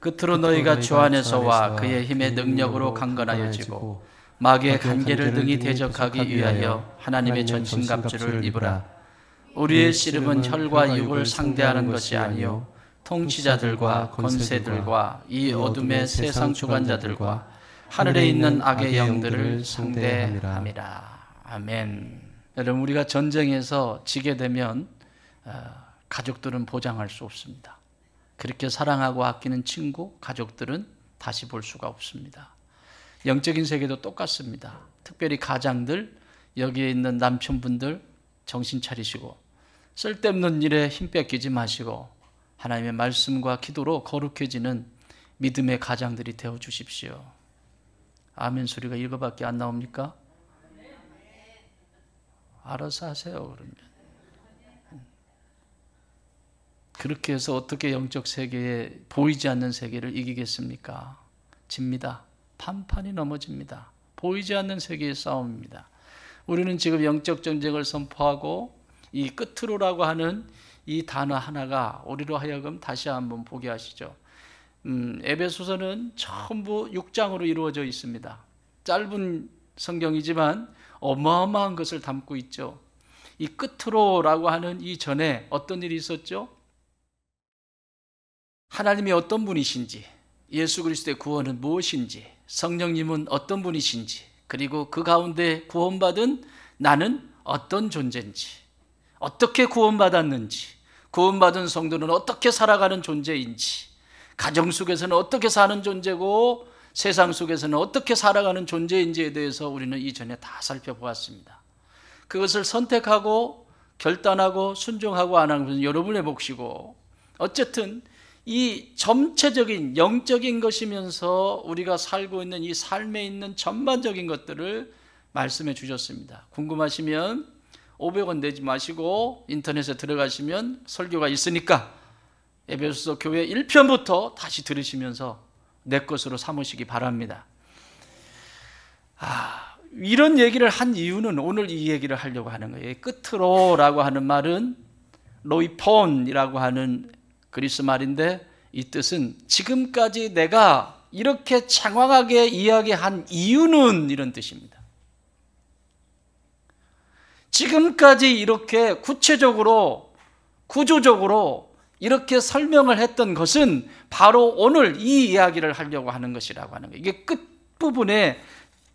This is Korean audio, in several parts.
끝으로 너희가 주 안에서와 그의 힘의 능력으로 강건하여지고 마귀의 간계를 능히 대적하기 위하여 하나님의 전신갑주를 입으라. 우리의 씨름은 혈과 육을 상대하는 것이 아니요 통치자들과 권세들과 이 어둠의 세상 주관자들과 하늘에 있는 악의 영들을 상대함이라. 아멘. 여러분, 우리가 전쟁에서 지게 되면 가족들은 보장할 수 없습니다. 그렇게 사랑하고 아끼는 친구, 가족들은 다시 볼 수가 없습니다. 영적인 세계도 똑같습니다. 특별히 가장들, 여기에 있는 남편분들 정신 차리시고 쓸데없는 일에 힘 뺏기지 마시고 하나님의 말씀과 기도로 거룩해지는 믿음의 가장들이 되어 주십시오. 아멘 소리가 이거밖에 안 나옵니까? 알아서 하세요. 그러면 그렇게 해서 어떻게 영적 세계에 보이지 않는 세계를 이기겠습니까? 집니다. 판판이 넘어집니다. 보이지 않는 세계의 싸움입니다. 우리는 지금 영적 전쟁을 선포하고 이 끝으로라고 하는 이 단어 하나가 우리로 하여금 다시 한번 보게 하시죠. 에베소서는 전부 6장으로 이루어져 있습니다. 짧은 성경이지만 어마어마한 것을 담고 있죠. 이 끝으로라고 하는 이 전에 어떤 일이 있었죠? 하나님이 어떤 분이신지, 예수 그리스도의 구원은 무엇인지, 성령님은 어떤 분이신지, 그리고 그 가운데 구원받은 나는 어떤 존재인지, 어떻게 구원받았는지, 구원받은 성도는 어떻게 살아가는 존재인지, 가정 속에서는 어떻게 사는 존재고 세상 속에서는 어떻게 살아가는 존재인지에 대해서 우리는 이전에 다 살펴보았습니다. 그것을 선택하고 결단하고 순종하고 안 하는 것은 여러분의 몫이고, 어쨌든 이 전체적인 영적인 것이면서 우리가 살고 있는 이 삶에 있는 전반적인 것들을 말씀해 주셨습니다. 궁금하시면 500원 내지 마시고 인터넷에 들어가시면 설교가 있으니까 에베소서 교회 1편부터 다시 들으시면서 내 것으로 삼으시기 바랍니다. 이런 얘기를 한 이유는 오늘 이 얘기를 하려고 하는 거예요. 끝으로라고 하는 말은 로이폰이라고 하는 그리스 말인데, 이 뜻은 지금까지 내가 이렇게 장황하게 이야기한 이유는 이런 뜻입니다. 지금까지 이렇게 구체적으로 구조적으로 이렇게 설명을 했던 것은 바로 오늘 이 이야기를 하려고 하는 것이라고 하는 거예요. 이게 끝부분에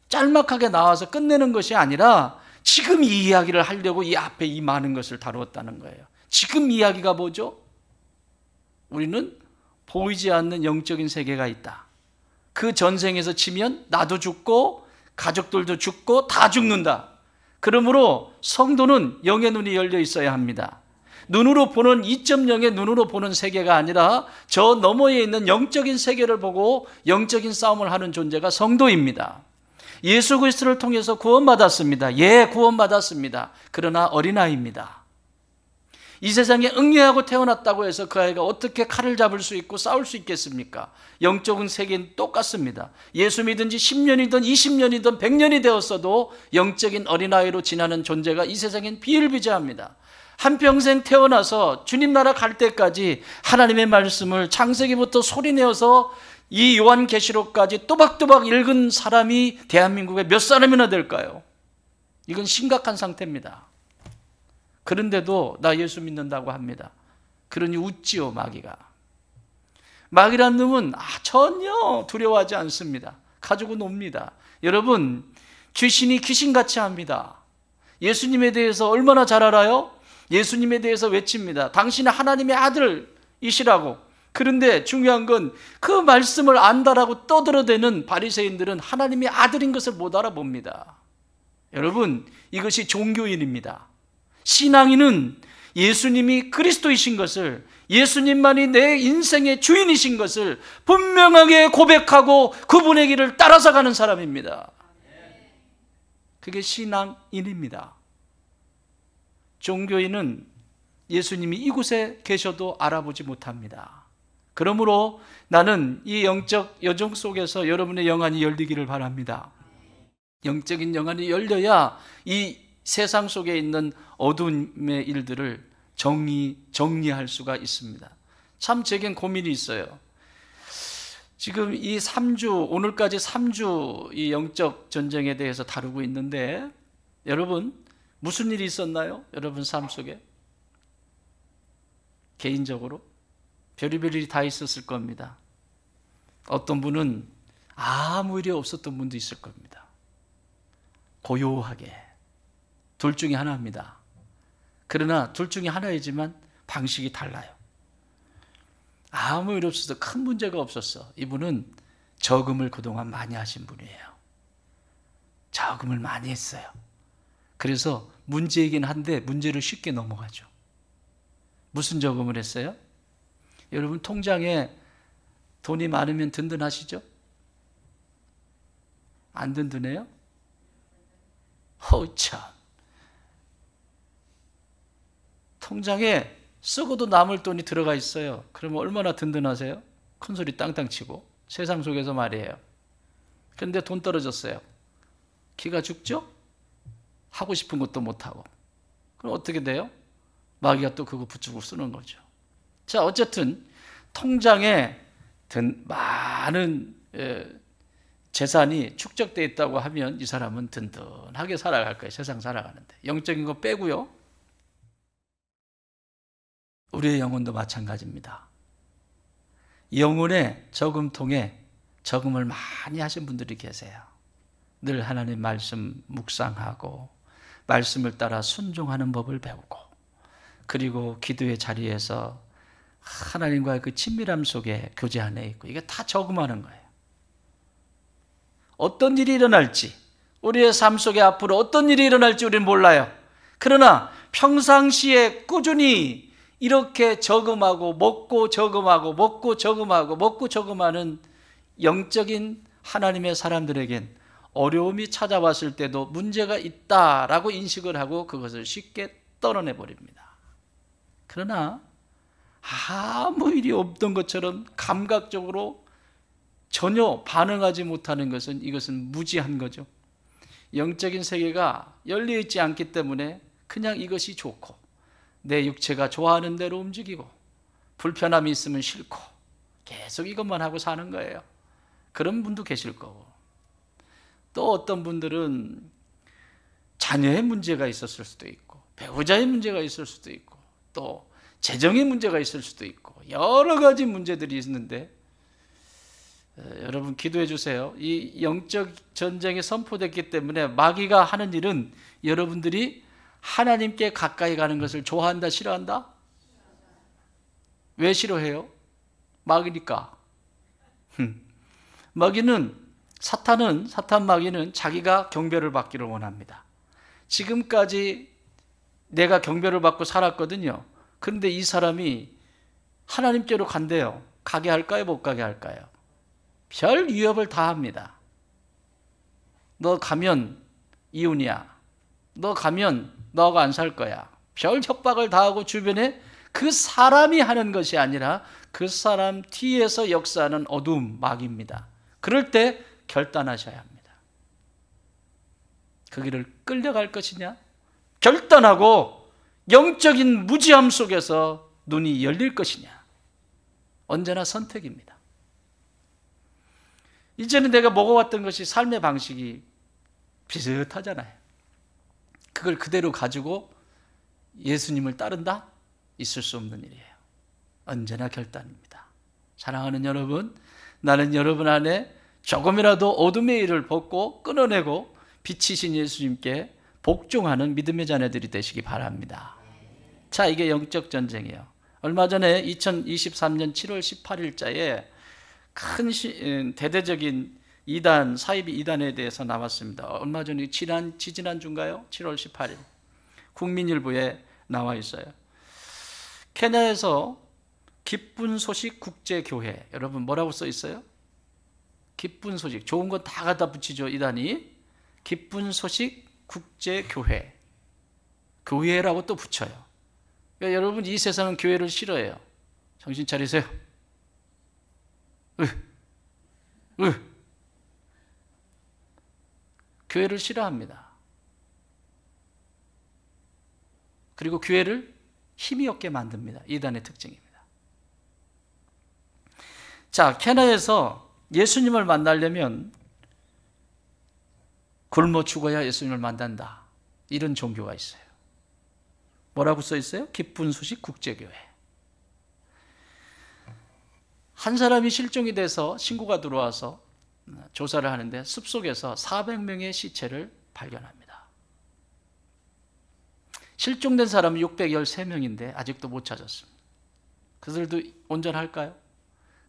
짤막하게 나와서 끝내는 것이 아니라 지금 이 이야기를 하려고 이 앞에 이 많은 것을 다루었다는 거예요. 지금 이야기가 뭐죠? 우리는 보이지 않는 영적인 세계가 있다. 그 전쟁에서 치면 나도 죽고 가족들도 죽고 다 죽는다. 그러므로 성도는 영의 눈이 열려 있어야 합니다. 눈으로 보는 2.0의 눈으로 보는 세계가 아니라 저 너머에 있는 영적인 세계를 보고 영적인 싸움을 하는 존재가 성도입니다. 예수 그리스도를 통해서 구원받았습니다. 예, 구원받았습니다. 그러나 어린아이입니다. 이 세상에 응애하고 태어났다고 해서 그 아이가 어떻게 칼을 잡을 수 있고 싸울 수 있겠습니까? 영적인 세계는 똑같습니다. 예수 믿은 지 10년이든 20년이든 100년이 되었어도 영적인 어린아이로 지나는 존재가 이 세상엔 비일비재합니다. 한평생 태어나서 주님 나라 갈 때까지 하나님의 말씀을 창세기부터 소리내어서 이 요한계시록까지 또박또박 읽은 사람이 대한민국에 몇 사람이나 될까요? 이건 심각한 상태입니다. 그런데도 나 예수 믿는다고 합니다. 그러니 웃지요, 마귀가. 마귀란 놈은 전혀 두려워하지 않습니다. 가지고 놉니다. 여러분, 귀신이 귀신같이 합니다. 예수님에 대해서 얼마나 잘 알아요? 예수님에 대해서 외칩니다. 당신은 하나님의 아들이시라고. 그런데 중요한 건 그 말씀을 안다라고 떠들어대는 바리새인들은 하나님의 아들인 것을 못 알아봅니다. 여러분, 이것이 종교인입니다. 신앙인은 예수님이 그리스도이신 것을, 예수님만이 내 인생의 주인이신 것을 분명하게 고백하고 그분의 길을 따라서 가는 사람입니다. 그게 신앙인입니다. 종교인은 예수님이 이곳에 계셔도 알아보지 못합니다. 그러므로 나는 이 영적 여정 속에서 여러분의 영안이 열리기를 바랍니다. 영적인 영안이 열려야 이 세상 속에 있는 어두움의 일들을 정리할 수가 있습니다. 참 제겐 고민이 있어요. 지금 이 3주, 오늘까지 3주 이 영적 전쟁에 대해서 다루고 있는데 여러분 무슨 일이 있었나요? 여러분 삶 속에 개인적으로 별의별 일이 다 있었을 겁니다. 어떤 분은 아무 일이 없었던 분도 있을 겁니다. 고요하게. 둘 중에 하나입니다. 그러나 둘 중에 하나이지만 방식이 달라요. 아무 일 없어서 큰 문제가 없었어. 이분은 저금을 그동안 많이 하신 분이에요. 저금을 많이 했어요. 그래서 문제이긴 한데 문제를 쉽게 넘어가죠. 무슨 저금을 했어요? 여러분 통장에 돈이 많으면 든든하시죠? 안 든든해요? 참. 통장에 쓰고도 남을 돈이 들어가 있어요. 그러면 얼마나 든든하세요? 큰 소리 땅땅 치고 세상 속에서 말이에요. 그런데 돈 떨어졌어요. 기가 죽죠? 하고 싶은 것도 못하고. 그럼 어떻게 돼요? 마귀가 또 그거 붙이고 쓰는 거죠. 자, 어쨌든 통장에 많은 재산이 축적되어 있다고 하면 이 사람은 든든하게 살아갈 거예요. 세상 살아가는데. 영적인 거 빼고요. 우리의 영혼도 마찬가지입니다. 영혼의 저금통에 저금을 많이 하신 분들이 계세요. 늘 하나님 말씀 묵상하고 말씀을 따라 순종하는 법을 배우고 그리고 기도의 자리에서 하나님과의 그 친밀함 속에 교제 안에 있고 이게 다 저금하는 거예요. 어떤 일이 일어날지 우리의 삶 속에 앞으로 어떤 일이 일어날지 우리는 몰라요. 그러나 평상시에 꾸준히 이렇게 저금하고 먹고 저금하고 먹고 저금하고 먹고 저금하는 영적인 하나님의 사람들에겐 어려움이 찾아왔을 때도 문제가 있다라고 인식을 하고 그것을 쉽게 떨어내 버립니다. 그러나 아무 일이 없던 것처럼 감각적으로 전혀 반응하지 못하는 것은 이것은 무지한 거죠. 영적인 세계가 열려있지 않기 때문에 그냥 이것이 좋고 내 육체가 좋아하는 대로 움직이고 불편함이 있으면 싫고 계속 이것만 하고 사는 거예요. 그런 분도 계실 거고 또 어떤 분들은 자녀의 문제가 있었을 수도 있고 배우자의 문제가 있을 수도 있고 또 재정의 문제가 있을 수도 있고 여러 가지 문제들이 있는데 여러분 기도해 주세요. 이 영적 전쟁이 선포됐기 때문에 마귀가 하는 일은 여러분들이 하나님께 가까이 가는 것을 좋아한다, 싫어한다? 왜 싫어해요? 마귀니까. 사탄 마귀는 자기가 경배를 받기를 원합니다. 지금까지 내가 경배를 받고 살았거든요. 그런데 이 사람이 하나님께로 간대요. 가게 할까요? 못 가게 할까요? 별 위협을 다 합니다. 너 가면 이혼이야. 너 가면 너가 안 살 거야. 별 협박을 다 하고 주변에 그 사람이 하는 것이 아니라 그 사람 뒤에서 역사하는 어두움, 마귀입니다. 그럴 때 결단하셔야 합니다. 그 길을 끌려갈 것이냐? 결단하고 영적인 무지함 속에서 눈이 열릴 것이냐? 언제나 선택입니다. 이제는 내가 먹어왔던 것이 삶의 방식이 비슷하잖아요. 그걸 그대로 가지고 예수님을 따른다? 있을 수 없는 일이에요. 언제나 결단입니다. 사랑하는 여러분, 나는 여러분 안에 조금이라도 어둠의 일을 벗고 끊어내고 빛이신 예수님께 복종하는 믿음의 자녀들이 되시기 바랍니다. 자, 이게 영적 전쟁이에요. 얼마 전에 2023년 7월 18일자에 큰 대대적인 이단, 사이비 이단에 대해서 나왔습니다. 얼마 전에 지지난주인가요? 7월 18일 국민일보에 나와 있어요. 케냐에서 기쁜 소식 국제교회, 여러분 뭐라고 써 있어요? 기쁜 소식, 좋은 건 다 갖다 붙이죠. 이단이 기쁜 소식 국제교회, 교회라고 또 붙여요. 그러니까 여러분 이 세상은 교회를 싫어해요. 정신 차리세요. 교회를 싫어합니다. 그리고 교회를 힘이 없게 만듭니다. 이단의 특징입니다. 자, 케냐에서 예수님을 만나려면 굶어 죽어야 예수님을 만난다. 이런 종교가 있어요. 뭐라고 써 있어요? 기쁜 소식 국제교회. 한 사람이 실종이 돼서 신고가 들어와서 조사를 하는데 숲속에서 400명의 시체를 발견합니다. 실종된 사람은 613명인데 아직도 못 찾았습니다. 그들도 온전할까요?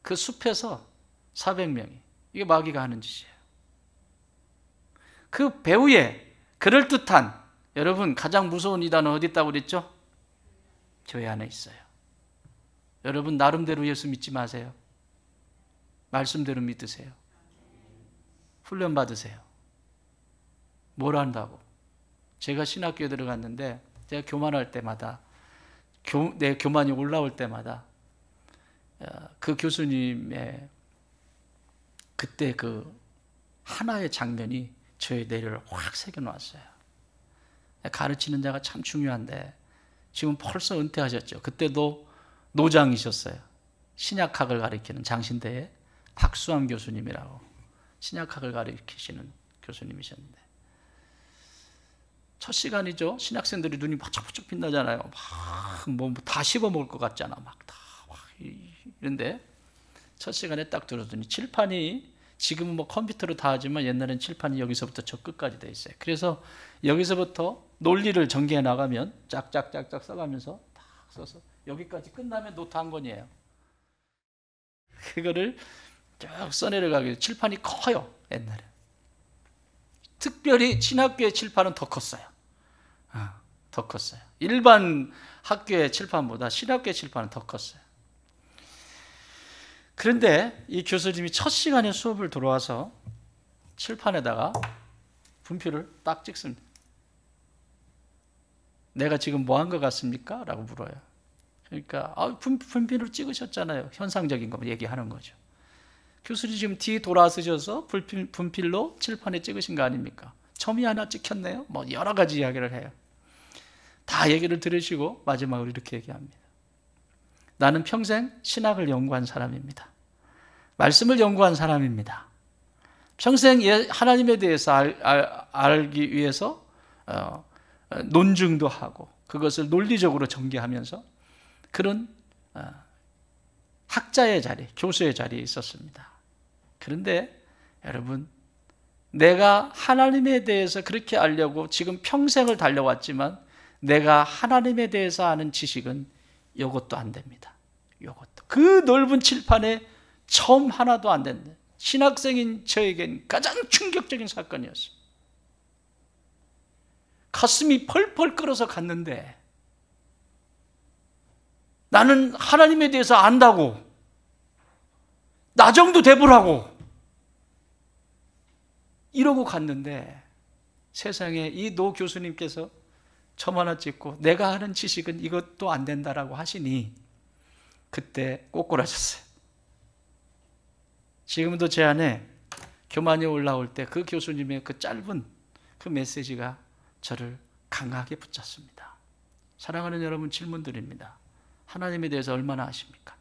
그 숲에서 400명이. 이게 마귀가 하는 짓이에요. 그 배후에 그럴듯한, 여러분 가장 무서운 이단은 어디 있다고 그랬죠? 교회 안에 있어요. 여러분 나름대로 예수 믿지 마세요. 말씀대로 믿으세요. 훈련 받으세요. 뭘 한다고? 제가 신학교에 들어갔는데 제가 교만할 때마다 내 교만이 올라올 때마다 그 교수님의 그때 그 하나의 장면이 저의 뇌를 확 새겨놓았어요. 가르치는 자가 참 중요한데 지금 벌써 은퇴하셨죠. 그때도 노장이셨어요. 신약학을 가르치는 장신대에 박수함 교수님이라고 신약학을 가르치시는 교수님이셨는데 첫 시간이죠. 신학생들이 눈이 바짝바짝 빛나잖아요. 막 다 씹어먹을 것 같잖아. 이런데 첫 시간에 딱 들어더니 칠판이 지금은 뭐 컴퓨터로 다 하지만 옛날엔 칠판이 여기서부터 저 끝까지 돼 있어요. 그래서 여기서부터 논리를 전개해 나가면 짝짝짝짝 써가면서 딱 써서 여기까지 끝나면 노트 한 권이에요. 그거를 쭉 써내려가게 칠판이 커요. 옛날에. 특별히 신학교의 칠판은 더 컸어요. 더 컸어요. 일반 학교의 칠판보다 신학교의 칠판은 더 컸어요. 그런데 이 교수님이 첫 시간에 수업을 들어와서 칠판에다가 분필을 딱 찍습니다. 내가 지금 뭐 한 것 같습니까? 라고 물어요. 그러니까 분필을 찍으셨잖아요. 현상적인 거 얘기하는 거죠. 교수님 지금 뒤 돌아서셔서 분필로 칠판에 찍으신 거 아닙니까? 점이 하나 찍혔네요. 뭐 여러 가지 이야기를 해요. 다 얘기를 들으시고 마지막으로 이렇게 얘기합니다. 나는 평생 신학을 연구한 사람입니다. 말씀을 연구한 사람입니다. 평생 하나님에 대해서 알기 위해서 논증도 하고 그것을 논리적으로 전개하면서 그런 학자의 자리, 교수의 자리에 있었습니다. 그런데 여러분, 내가 하나님에 대해서 그렇게 알려고 지금 평생을 달려왔지만 내가 하나님에 대해서 아는 지식은 이것도 안 됩니다. 이것도. 그 넓은 칠판에 점 하나도 안 된다. 신학생인 저에겐 가장 충격적인 사건이었어요. 가슴이 펄펄 끓어서 갔는데 나는 하나님에 대해서 안다고 나 정도 돼보라고 이러고 갔는데 세상에 이 노 교수님께서 점 하나 찍고 내가 하는 지식은 이것도 안 된다라고 하시니 그때 꼬꾸라졌어요. 지금도 제 안에 교만이 올라올 때 그 교수님의 그 짧은 그 메시지가 저를 강하게 붙잡습니다. 사랑하는 여러분, 질문 드립니다. 하나님에 대해서 얼마나 아십니까?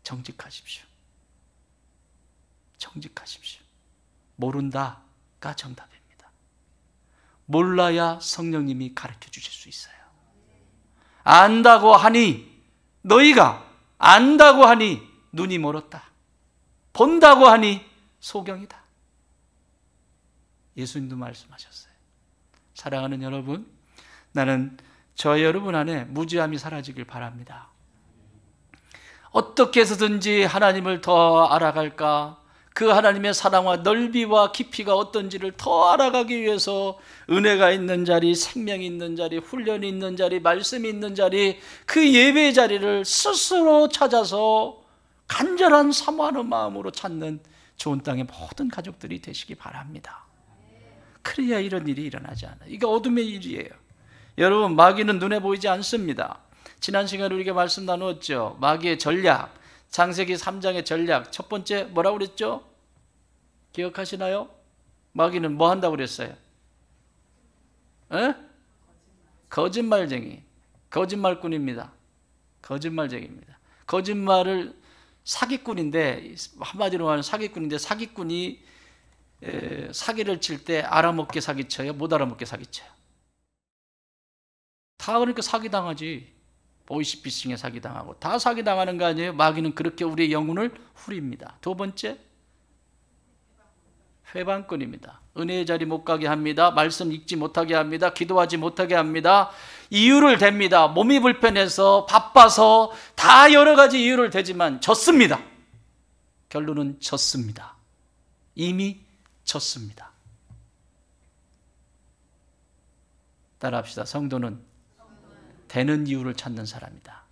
정직하십시오. 정직하십시오. 모른다가 정답입니다. 몰라야 성령님이 가르쳐 주실 수 있어요. 안다고 하니, 너희가 안다고 하니 눈이 멀었다. 본다고 하니 소경이다. 예수님도 말씀하셨어요. 사랑하는 여러분, 나는 저 여러분 안에 무지함이 사라지길 바랍니다. 어떻게 해서든지 하나님을 더 알아갈까? 그 하나님의 사랑과 넓이와 깊이가 어떤지를 더 알아가기 위해서 은혜가 있는 자리, 생명이 있는 자리, 훈련이 있는 자리, 말씀이 있는 자리, 그 예배의 자리를 스스로 찾아서 간절한 사모하는 마음으로 찾는 좋은 땅의 모든 가족들이 되시기 바랍니다. 그래야 이런 일이 일어나지 않아요. 이게 어둠의 일이에요. 여러분, 마귀는 눈에 보이지 않습니다. 지난 시간에 우리가 말씀 나누었죠. 마귀의 전략, 창세기 3장의 전략. 첫 번째 뭐라고 그랬죠? 기억하시나요? 마귀는 뭐 한다고 그랬어요? 거짓말쟁이, 거짓말꾼입니다. 거짓말쟁이입니다. 거짓말을 사기꾼인데, 한마디로 하면 사기꾼인데, 사기꾼이 사기를 칠 때 알아먹게 사기쳐요? 못 알아먹게 사기쳐요? 다 그러니까 사기당하지. 보이스피싱에 사기당하고 다 사기당하는 거 아니에요? 마귀는 그렇게 우리의 영혼을 후립니다. 두 번째, 회방꾼입니다. 은혜의 자리 못 가게 합니다. 말씀 읽지 못하게 합니다. 기도하지 못하게 합니다. 이유를 댑니다. 몸이 불편해서, 바빠서, 다 여러 가지 이유를 대지만 졌습니다. 결론은 졌습니다. 이미 졌습니다. 따라합시다. 성도는 되는 이유를 찾는 사람이다.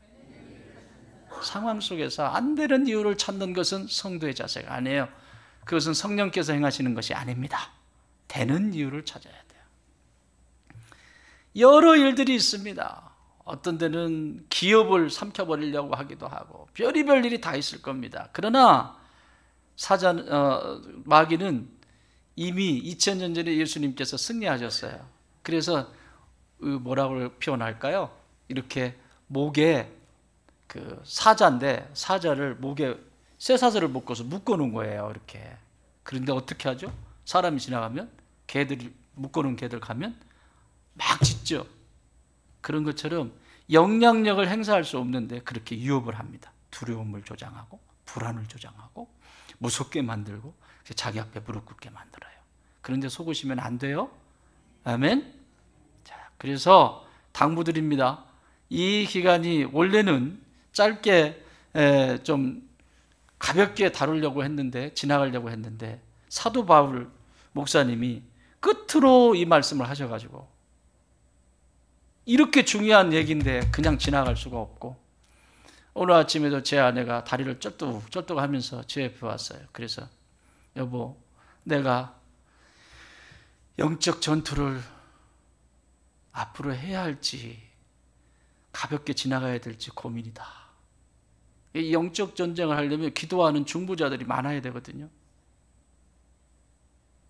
상황 속에서 안 되는 이유를 찾는 것은 성도의 자세가 아니에요. 그것은 성령께서 행하시는 것이 아닙니다. 되는 이유를 찾아야 돼요. 여러 일들이 있습니다. 어떤 데는 기업을 삼켜버리려고 하기도 하고 별의별 일이 다 있을 겁니다. 그러나 마귀는 이미 2000년 전에 예수님께서 승리하셨어요. 그래서 뭐라고 표현할까요? 이렇게 목에 사자인데, 사자를 목에 쇠사슬을 묶어서 묶어놓은 거예요. 이렇게. 그런데 어떻게 하죠? 사람이 지나가면, 개들이 묶어놓은 개들 가면 막 짖죠. 그런 것처럼 영향력을 행사할 수 없는데 그렇게 유혹을 합니다. 두려움을 조장하고 불안을 조장하고 무섭게 만들고 자기 앞에 무릎 꿇게 만들어요. 그런데 속으시면 안 돼요. 아멘. 자, 그래서 당부드립니다. 이 기간이 원래는 짧게 좀 가볍게 다루려고 했는데, 지나가려고 했는데, 사도 바울 목사님이 끝으로 이 말씀을 하셔가지고, 이렇게 중요한 얘기인데 그냥 지나갈 수가 없고, 오늘 아침에도 제 아내가 다리를 쩔뚝쩔뚝 하면서 제 옆에 왔어요. 그래서 여보, 내가 영적 전투를 앞으로 해야 할지 가볍게 지나가야 될지 고민이다. 이 영적 전쟁을 하려면 기도하는 중보자들이 많아야 되거든요.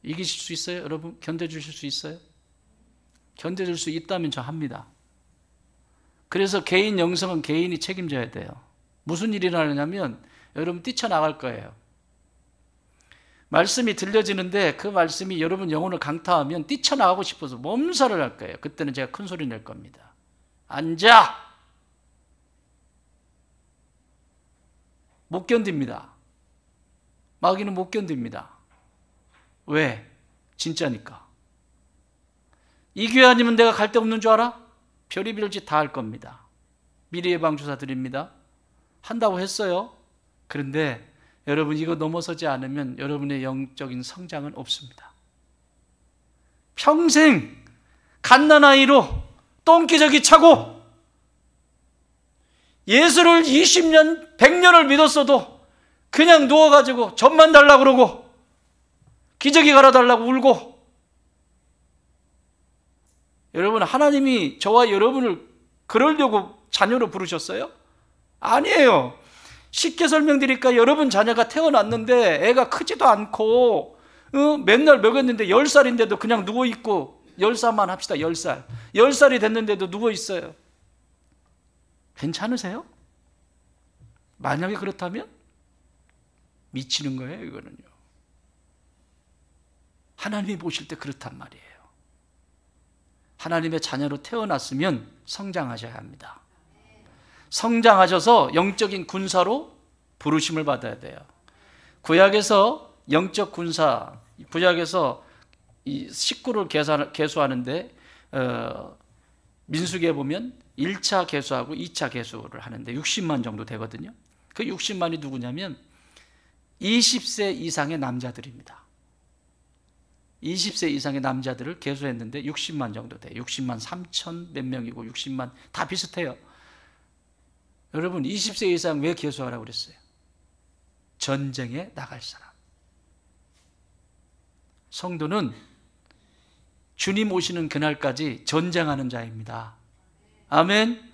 이기실 수 있어요? 여러분 견뎌주실 수 있어요? 견뎌줄 수 있다면 저 합니다. 그래서 개인 영성은 개인이 책임져야 돼요. 무슨 일이 나느냐면 여러분 뛰쳐나갈 거예요. 말씀이 들려지는데 그 말씀이 여러분 영혼을 강타하면 뛰쳐나가고 싶어서 몸살을 할 거예요. 그때는 제가 큰 소리 낼 겁니다. 앉아! 못 견딥니다. 마귀는 못 견딥니다. 왜? 진짜니까. 이 교회 아니면 내가 갈 데 없는 줄 알아? 별의별 짓 다 할 겁니다. 미리 예방주사 드립니다. 한다고 했어요. 그런데 여러분 이거 넘어서지 않으면 여러분의 영적인 성장은 없습니다. 평생 갓난아이로 똥기저귀 차고 예수를 20년, 100년을 믿었어도 그냥 누워가지고 젖만 달라고 그러고 기저귀 갈아달라고 울고, 여러분 하나님이 저와 여러분을 그러려고 자녀로 부르셨어요? 아니에요. 쉽게 설명드릴까? 여러분 자녀가 태어났는데 애가 크지도 않고 맨날 먹였는데 10살인데도 그냥 누워있고, 10살만 합시다. 10살 10살이 됐는데도 누워있어요. 괜찮으세요? 만약에 그렇다면 미치는 거예요. 이거는요. 하나님이 보실 때 그렇단 말이에요. 하나님의 자녀로 태어났으면 성장하셔야 합니다. 성장하셔서 영적인 군사로 부르심을 받아야 돼요. 구약에서 영적 군사, 구약에서 이 식구를 계수하는데 민수기에 보면 1차 계수하고 2차 계수를 하는데 60만 정도 되거든요. 그 60만이 누구냐면 20세 이상의 남자들입니다. 20세 이상의 남자들을 계수했는데 60만 정도 돼요. 60만 3천 몇 명이고 60만 다 비슷해요. 여러분 20세 이상 왜 계수하라고 그랬어요? 전쟁에 나갈 사람. 성도는 주님 오시는 그날까지 전쟁하는 자입니다. 아멘.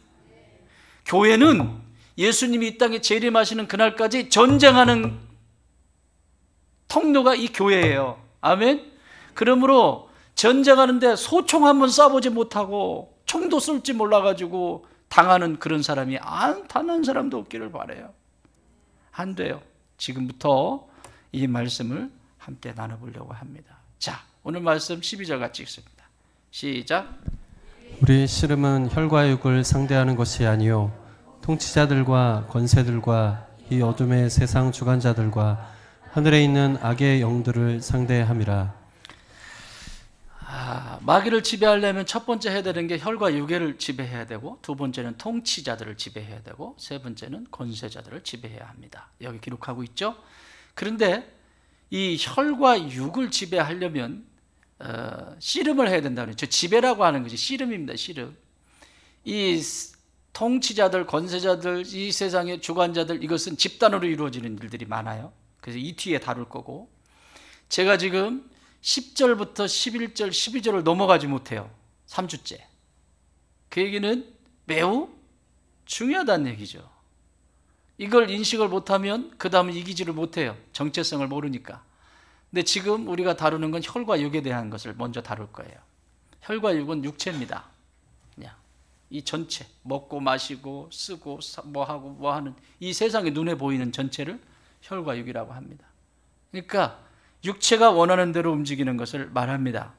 교회는 예수님이 이 땅에 재림하시는 그날까지 전쟁하는 통로가 이 교회예요. 아멘. 그러므로 전쟁하는데 소총 한번 쏴보지 못하고 총도 쏠지 몰라가지고 당하는 그런 사람이 단 한 사람도 없기를 바라요. 안 돼요. 지금부터 이 말씀을 함께 나눠보려고 합니다. 자, 오늘 말씀 12절 같이 읽습니다. 시작. 우리 씨름은 혈과 육을 상대하는 것이 아니요 통치자들과 권세들과 이 어둠의 세상 주관자들과 하늘에 있는 악의 영들을 상대함이라. 마귀를 지배하려면 첫 번째 해야 되는 게 혈과 육을 지배해야 되고, 두 번째는 통치자들을 지배해야 되고, 세 번째는 권세자들을 지배해야 합니다. 여기 기록하고 있죠. 그런데 이 혈과 육을 지배하려면 씨름을 해야 된다는 거죠. 지배라고 하는 것이 씨름입니다. 씨름. 이 통치자들, 권세자들, 이 세상의 주관자들, 이것은 집단으로 이루어지는 일들이 많아요. 그래서 이 뒤에 다룰 거고, 제가 지금 10절부터 11절, 12절을 넘어가지 못해요. 3주째. 그 얘기는 매우 중요하다는 얘기죠. 이걸 인식을 못하면 그 다음은 이기지를 못해요. 정체성을 모르니까. 근데 지금 우리가 다루는 건 혈과 육에 대한 것을 먼저 다룰 거예요. 혈과 육은 육체입니다. 그냥 이 전체, 먹고 마시고 쓰고 뭐하고 뭐하는 이 세상에 눈에 보이는 전체를 혈과 육이라고 합니다. 그러니까 육체가 원하는 대로 움직이는 것을 말합니다.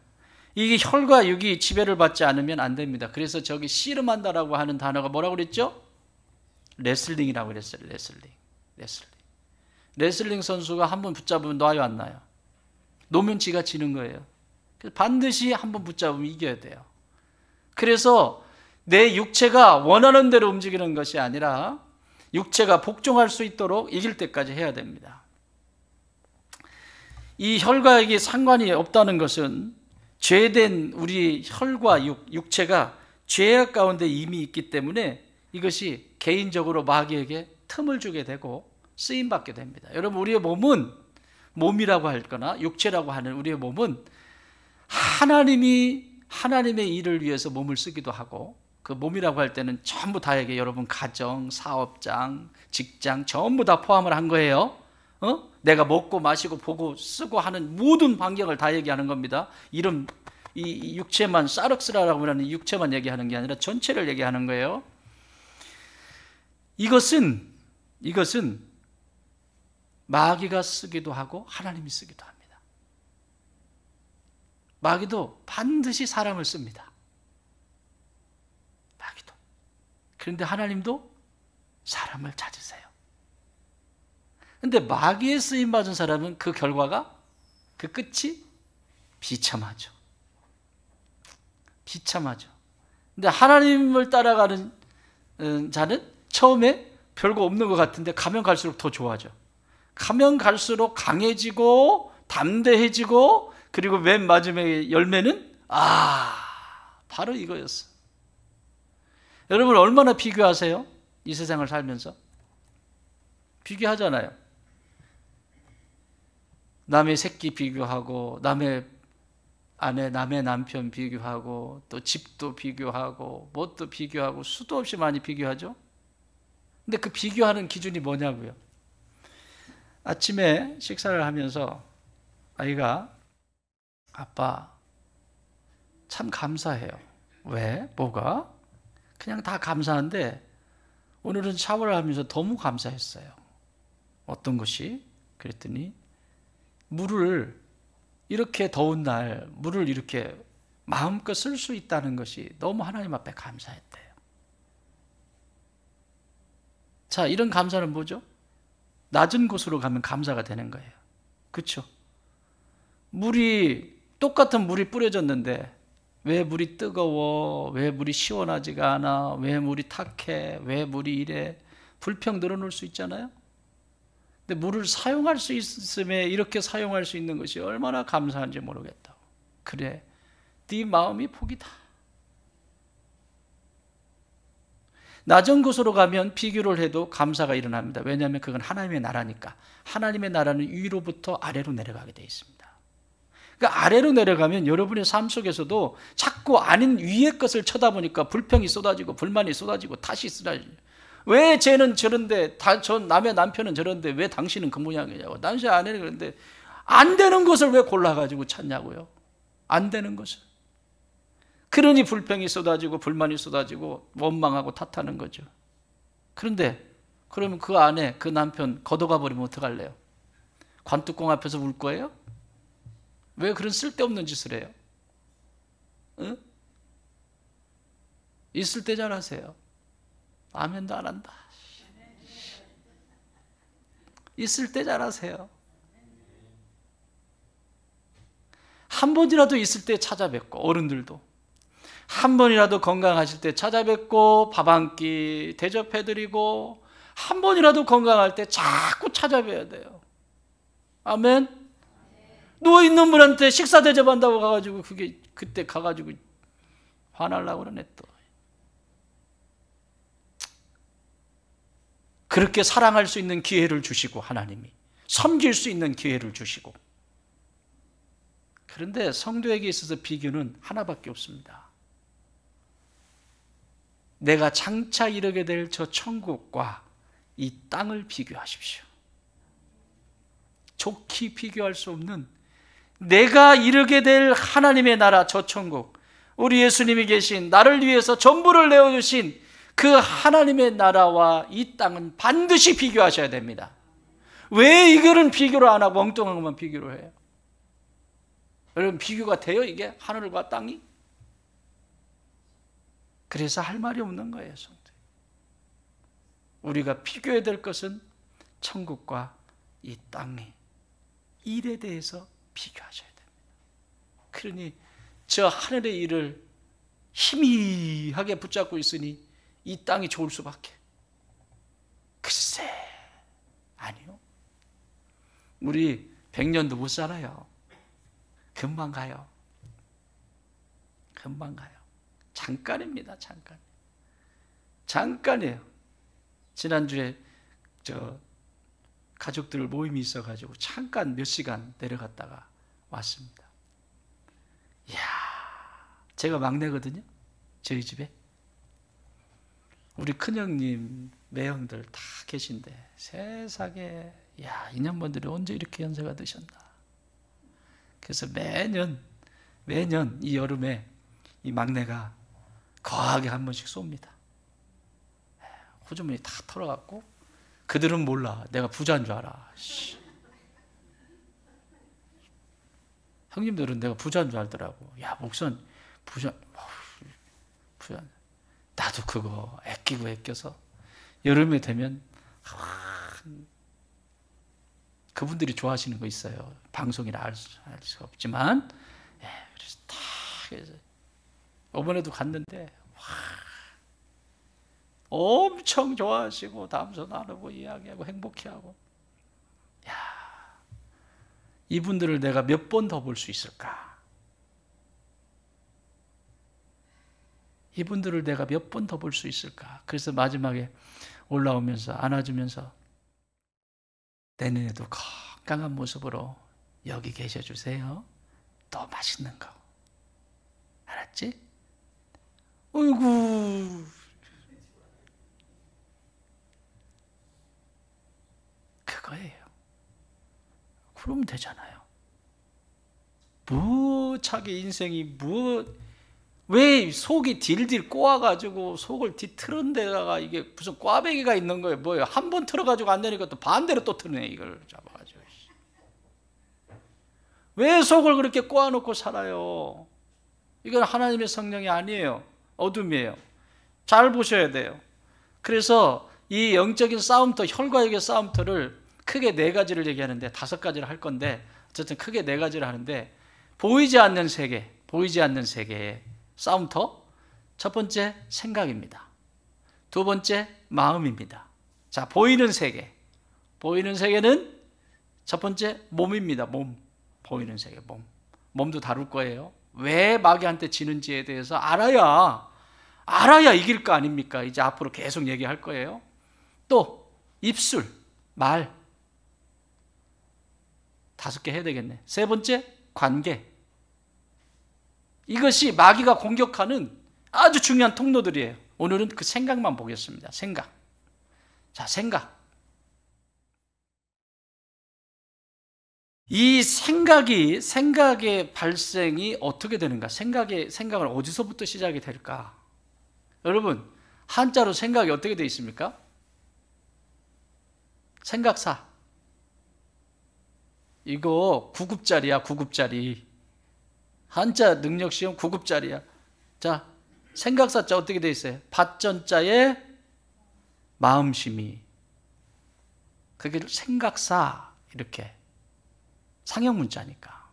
이게 혈과 육이 지배를 받지 않으면 안 됩니다. 그래서 저기 씨름한다라고 하는 단어가 뭐라고 그랬죠? 레슬링이라고 그랬어요. 레슬링 선수가 한 번 붙잡으면 놔요, 안 나요? 놓으면 지가 지는 거예요. 반드시 한 번 붙잡으면 이겨야 돼요. 그래서 내 육체가 원하는 대로 움직이는 것이 아니라 육체가 복종할 수 있도록 이길 때까지 해야 됩니다. 이 혈과 육이 상관이 없다는 것은 죄된 우리 혈과 육체가 죄악 가운데 이미 있기 때문에 이것이 개인적으로 마귀에게 틈을 주게 되고 쓰임받게 됩니다. 여러분, 우리의 몸은 몸이라고 할거나 육체라고 하는 우리의 몸은 하나님의 일을 위해서 몸을 쓰기도 하고, 그 몸이라고 할 때는 전부 다에게 여러분 가정, 사업장, 직장 전부 다 포함을 한 거예요. 내가 먹고 마시고 보고 쓰고 하는 모든 환경을 다 얘기하는 겁니다. 이런 이 육체만, 사륵스라라고 하는 육체만 얘기하는 게 아니라 전체를 얘기하는 거예요. 이것은 마귀가 쓰기도 하고 하나님이 쓰기도 합니다. 마귀도 반드시 사람을 씁니다. 마귀도. 그런데 하나님도 사람을 찾으세요. 그런데 마귀에 쓰임받은 사람은 그 결과가, 그 끝이 비참하죠. 근데 하나님을 따라가는 자는 처음에 별거 없는 것 같은데 가면 갈수록 더 좋아져. 가면 갈수록 강해지고 담대해지고, 그리고 맨 마지막에 열매는 바로 이거였어. 여러분, 얼마나 비교하세요? 이 세상을 살면서 비교하잖아요. 남의 새끼 비교하고, 남의 아내, 남의 남편 비교하고, 또 집도 비교하고, 뭣도 비교하고, 수도 없이 많이 비교하죠. 근데 그 비교하는 기준이 뭐냐고요? 아침에 식사를 하면서 아이가, 아빠 참 감사해요. 왜? 뭐가? 그냥 다 감사한데 오늘은 샤워를 하면서 너무 감사했어요. 어떤 것이? 그랬더니 물을, 이렇게 더운 날 물을 이렇게 마음껏 쓸 수 있다는 것이 너무 하나님 앞에 감사했대요. 자, 이런 감사는 뭐죠? 낮은 곳으로 가면 감사가 되는 거예요. 그렇죠? 똑같은 물이 뿌려졌는데 왜 물이 뜨거워? 왜 물이 시원하지가 않아? 왜 물이 탁해? 왜 물이 이래? 불평 늘어놓을 수 있잖아요. 근데 물을 사용할 수 있음에 이렇게 사용할 수 있는 것이 얼마나 감사한지 모르겠다고. 그래, 네 마음이 복이다. 낮은 곳으로 가면 비교를 해도 감사가 일어납니다. 왜냐하면 그건 하나님의 나라니까. 하나님의 나라는 위로부터 아래로 내려가게 되어 있습니다. 그러니까 아래로 내려가면 여러분의 삶 속에서도 자꾸 아닌 위의 것을 쳐다보니까 불평이 쏟아지고 불만이 쏟아지고 탓이 쏟아지고, 왜 쟤는 저런데, 남의 남편은 저런데 왜 당신은 그 모양이냐고, 당신 아내는 그런데, 안 되는 것을 왜 골라가지고 찾냐고요. 안 되는 것을. 그러니 불평이 쏟아지고 불만이 쏟아지고 원망하고 탓하는 거죠. 그런데 그러면 그 안에 그 남편 걷어가 버리면 어떡할래요? 관뚜껑 앞에서 울 거예요? 왜 그런 쓸데없는 짓을 해요? 응? 있을 때 잘하세요. 아멘도 안 한다. 있을 때 잘하세요. 한 번이라도 있을 때 찾아뵙고, 어른들도 한 번이라도 건강하실 때 찾아뵙고 밥 한 끼 대접해드리고, 한 번이라도 건강할 때 자꾸 찾아뵈야 돼요. 아멘. 누워있는 분한테 식사 대접한다고 가가지고 그게 그때 가가지고 화날라고 그러네 또. 그렇게 사랑할 수 있는 기회를 주시고, 하나님이 섬길 수 있는 기회를 주시고. 그런데 성도에게 있어서 비교는 하나밖에 없습니다. 내가 장차 이르게 될 저 천국과 이 땅을 비교하십시오. 좋게 비교할 수 없는 내가 이르게 될 하나님의 나라, 저 천국, 우리 예수님이 계신 나를 위해서 전부를 내어주신 그 하나님의 나라와 이 땅은 반드시 비교하셔야 됩니다. 왜 이거는 비교를 안 하고 엉뚱한 것만 비교를 해요? 여러분, 비교가 돼요 이게? 하늘과 땅이? 그래서 할 말이 없는 거예요, 성도. 우리가 비교해야 될 것은 천국과 이 땅의 일에 대해서 비교하셔야 됩니다. 그러니 저 하늘의 일을 희미하게 붙잡고 있으니 이 땅이 좋을 수밖에. 글쎄, 아니요. 우리 100년도 못 살아요. 금방 가요. 금방 가요. 잠깐입니다. 잠깐. 잠깐이에요. 지난주에 가족들 모임이 있어가지고 잠깐 몇 시간 내려갔다가 왔습니다. 이야, 제가 막내거든요. 저희 집에. 우리 큰형님, 매형들 다 계신데 세상에, 야, 이년분들이 언제 이렇게 연세가 드셨나. 그래서 매년 이 여름에 이 막내가 거하게 한 번씩 쏩니다. 호주머니 다 털어갖고. 그들은 몰라. 내가 부자인 줄 알아. 형님들은 내가 부자인 줄 알더라고. 야, 목사는 부자. 나도 그거 아껴서 여름에 되면 그분들이 좋아하시는 거 있어요. 방송이라 알 수가 없지만, 그래서 다 해서 이번에도 갔는데 엄청 좋아하시고 담소 나누고 이야기하고 행복해하고. 야, 이분들을 내가 몇 번 더 볼 수 있을까? 이분들을 내가 몇 번 더 볼 수 있을까? 그래서 마지막에 올라오면서 안아주면서 내년에도 건강한 모습으로 여기 계셔주세요. 더 맛있는 거. 알았지? 어이구. 그거예요. 그러면 되잖아요. 자기 인생이 왜 속이 딜딜 꼬아가지고 속을 뒤틀은 데다가 이게 무슨 꽈배기가 있는 거예요. 뭐예요? 한 번 틀어가지고 안 되니까 또 반대로 또 틀네. 이걸 잡아가지고. 왜 속을 그렇게 꼬아놓고 살아요? 이건 하나님의 성령이 아니에요. 어둠이에요. 잘 보셔야 돼요. 그래서 이 영적인 싸움터, 혈과육의 싸움터를 크게 4가지를 얘기하는데 5가지를 할 건데, 어쨌든 크게 4가지를 하는데, 보이지 않는 세계의 싸움터. 첫 번째 생각입니다. 두 번째 마음입니다. 자, 보이는 세계는 첫 번째 몸입니다. 보이는 세계, 몸도 다룰 거예요. 왜 마귀한테 지는지에 대해서 알아야 이길 거 아닙니까? 이제 앞으로 계속 얘기할 거예요. 또 입술, 말 5개 해야 되겠네. 세 번째 관계. 이것이 마귀가 공격하는 아주 중요한 통로들이에요. 오늘은 그 생각만 보겠습니다. 생각. 자, 생각. 이 생각의 발생이 어떻게 되는가? 생각을 어디서부터 시작이 될까? 여러분, 한자로 생각이 어떻게 되어 있습니까? 생각사. 이거 9급짜리야, 9급짜리. 한자 능력시험 9급짜리야. 자, 생각사자 어떻게 돼 있어요? 밭전자에 마음심이. 그게 생각사, 이렇게. 상형문자니까.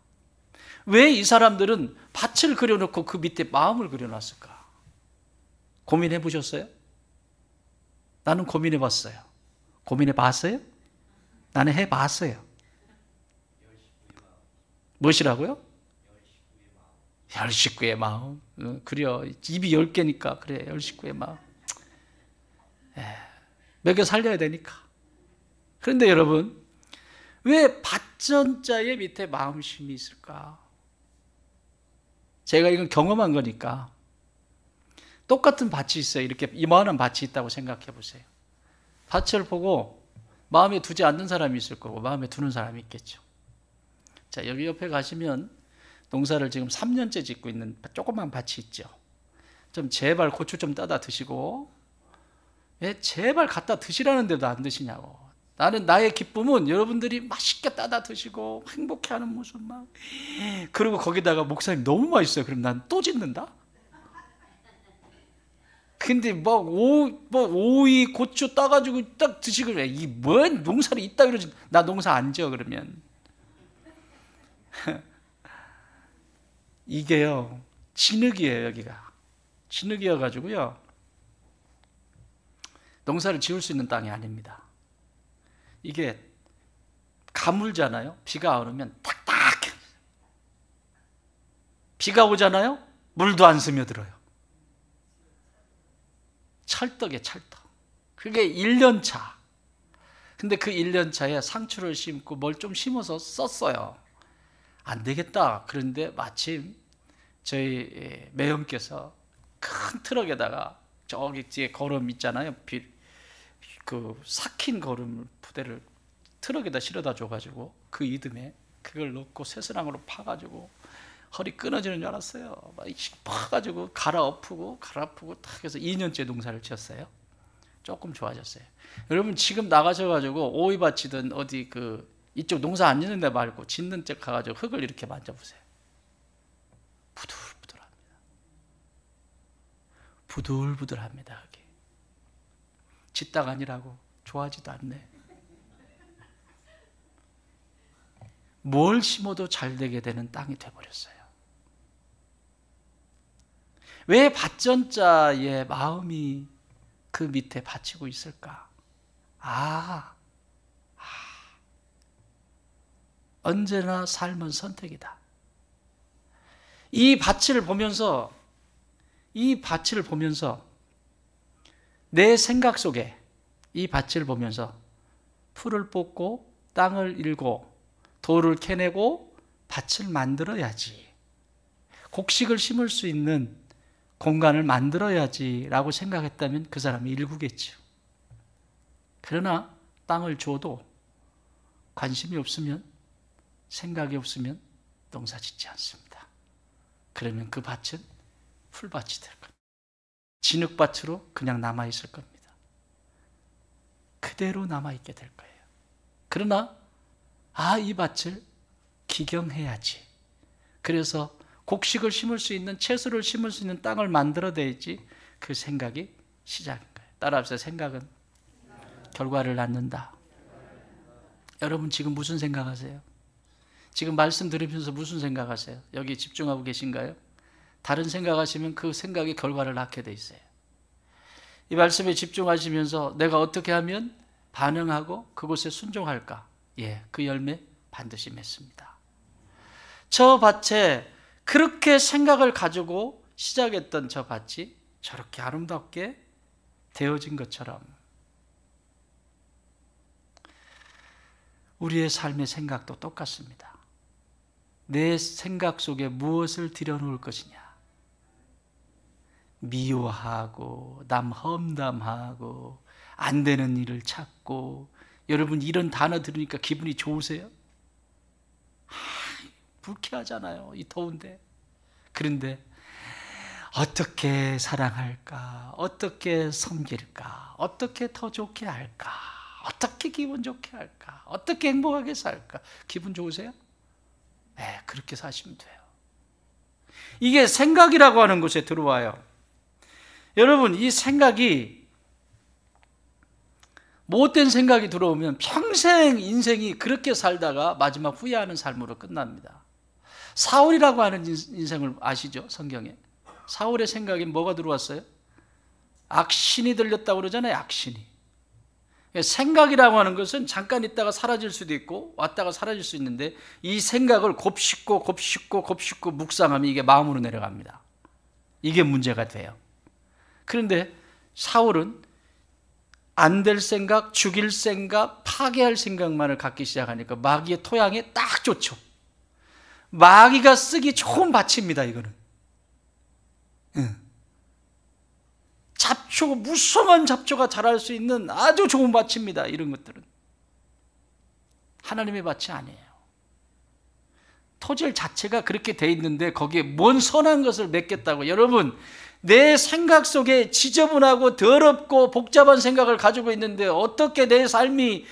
왜 이 사람들은 밭을 그려놓고 그 밑에 마음을 그려놨을까? 고민해 보셨어요? 나는 고민해 봤어요. 고민해 봤어요? 나는 해 봤어요. 무엇이라고요? 10식구의 마음. 그려. 입이 10개니까. 그래, 10식구의 마음. 먹여 살려야 되니까. 그런데 여러분, 왜 밭전자의 밑에 마음심이 있을까? 제가 이건 경험한 거니까. 똑같은 밭이 있어요. 이렇게 이만한 밭이 있다고 생각해 보세요. 밭을 보고 마음에 두지 않는 사람이 있을 거고 마음에 두는 사람이 있겠죠. 자, 여기 옆에 가시면 농사를 지금 3년째 짓고 있는 조그만 밭이 있죠. 좀 제발 고추 좀 따다 드시고, 왜 제발 갖다 드시라는데도 안 드시냐고. 나는 나의 기쁨은 여러분들이 맛있게 따다 드시고 행복해하는 모습 막. 그리고 거기다가 목사님 너무 맛있어요. 그럼 난 또 짓는다. 근데 오이 고추 따가지고 딱 드시고 그래. 이 뭔 농사를 있다 그러지. 나 농사 안 지어 그러면. 이게요, 진흙이에요. 여기가 진흙이어가지고요, 농사를 지을 수 있는 땅이 아닙니다. 이게 가물잖아요. 비가 안 오면 탁탁. 비가 오잖아요. 물도 안 스며들어요. 찰떡이에요, 찰떡. 그게 1년 차. 근데 그 1년 차에 상추를 심고 뭘 좀 심어서 썼어요. 안 되겠다. 그런데 마침 저희 매형께서 큰 트럭에다가 저기 뒤에 거름 있잖아요. 그 삭힌 거름 부대를 트럭에다 실어다 줘가지고 그 이듬해 그걸 넣고 쇠스랑으로 파가지고 허리 끊어지는 줄 알았어요. 막 파가지고 갈아엎고 탁 해서 2년째 농사를 지었어요. 조금 좋아졌어요. 여러분 지금 나가셔가지고 오이밭이든 어디 이쪽 농사 안 짓는 데 말고 짓는 데 가가지고 흙을 이렇게 만져보세요. 부들부들합니다. 부들부들합니다. 흙이. 짓다가 아니라고 좋아하지도 않네. 뭘 심어도 잘 되게 되는 땅이 돼버렸어요. 왜 밭전자의 마음이 그 밑에 받치고 있을까? 언제나 삶은 선택이다. 이 밭을 보면서 내 생각 속에 이 밭을 보면서 풀을 뽑고 땅을 일고 돌을 캐내고 밭을 만들어야지, 곡식을 심을 수 있는 공간을 만들어야지 라고 생각했다면 그 사람이 일구겠죠. 그러나 땅을 줘도 관심이 없으면, 생각이 없으면 농사 짓지 않습니다. 그러면 그 밭은 풀밭이 될 겁니다. 진흙밭으로 그냥 남아있을 겁니다. 그대로 남아있게 될 거예요. 그러나 이 밭을 기경해야지, 그래서 곡식을 심을 수 있는, 채소를 심을 수 있는 땅을 만들어야지, 그 생각이 시작인 거예요. 따라합시다. 생각은 결과를 낳는다. 여러분 지금 무슨 생각하세요? 지금 말씀 들으면서 무슨 생각하세요? 여기 집중하고 계신가요? 다른 생각하시면 그 생각이 결과를 낳게 돼 있어요. 이 말씀에 집중하시면서 내가 어떻게 하면 반응하고 그곳에 순종할까? 그 열매 반드시 맺습니다. 저 밭에 그렇게 생각을 가지고 시작했던 저 밭이 저렇게 아름답게 되어진 것처럼 우리의 삶의 생각도 똑같습니다. 내 생각 속에 무엇을 들여놓을 것이냐? 미워하고 남 험담하고 안 되는 일을 찾고. 여러분 이런 단어 들으니까 기분이 좋으세요? 불쾌하잖아요, 이 더운데. 그런데 어떻게 사랑할까? 어떻게 섬길까? 어떻게 더 좋게 할까? 어떻게 기분 좋게 할까? 어떻게 행복하게 살까? 기분 좋으세요? 네, 그렇게 사시면 돼요. 이게 생각이라고 하는 곳에 들어와요. 여러분, 이 생각이 못된 생각이 들어오면 평생 인생이 그렇게 살다가 마지막 후회하는 삶으로 끝납니다. 사울이라고 하는 인생을 아시죠? 성경에. 사울의 생각에 뭐가 들어왔어요? 악신이 들렸다고 그러잖아요. 악신이. 생각이라고 하는 것은 잠깐 있다가 사라질 수도 있고 왔다가 사라질 수 있는데 이 생각을 곱씹고 묵상하면 이게 마음으로 내려갑니다. 이게 문제가 돼요. 그런데 사울은 안 될 생각, 죽일 생각, 파괴할 생각만을 갖기 시작하니까 마귀의 토양에 딱 좋죠. 마귀가 쓰기 좋은 밭입니다. 이거는 잡초, 무성한 잡초가 자랄 수 있는 아주 좋은 밭입니다. 이런 것들은 하나님의 밭이 아니에요. 토질 자체가 그렇게 돼 있는데 거기에 뭔 선한 것을 맺겠다고. 여러분, 내 생각 속에 지저분하고 더럽고 복잡한 생각을 가지고 있는데 어떻게 내 삶이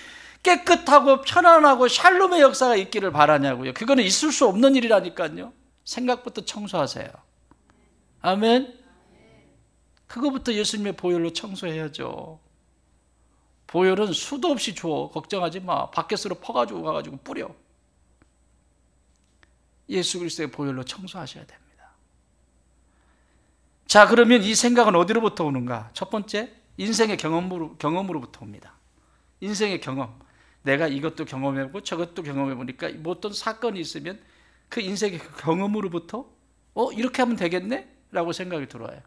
깨끗하고 편안하고 샬롬의 역사가 있기를 바라냐고요. 그거는 있을 수 없는 일이라니까요. 생각부터 청소하세요. 아멘. 그거부터 예수님의 보혈로 청소해야죠. 보혈은 수도 없이 줘. 걱정하지 마. 바켓으로 퍼가지고 가가지고 뿌려. 예수 그리스도의 보혈로 청소하셔야 됩니다. 자, 그러면 이 생각은 어디로부터 오는가? 첫 번째, 인생의 경험으로부터 옵니다. 인생의 경험. 내가 이것도 경험해보고 저것도 경험해보니까 뭐 어떤 사건이 있으면 그 인생의 경험으로부터 이렇게 하면 되겠네? 라고 생각이 들어와요.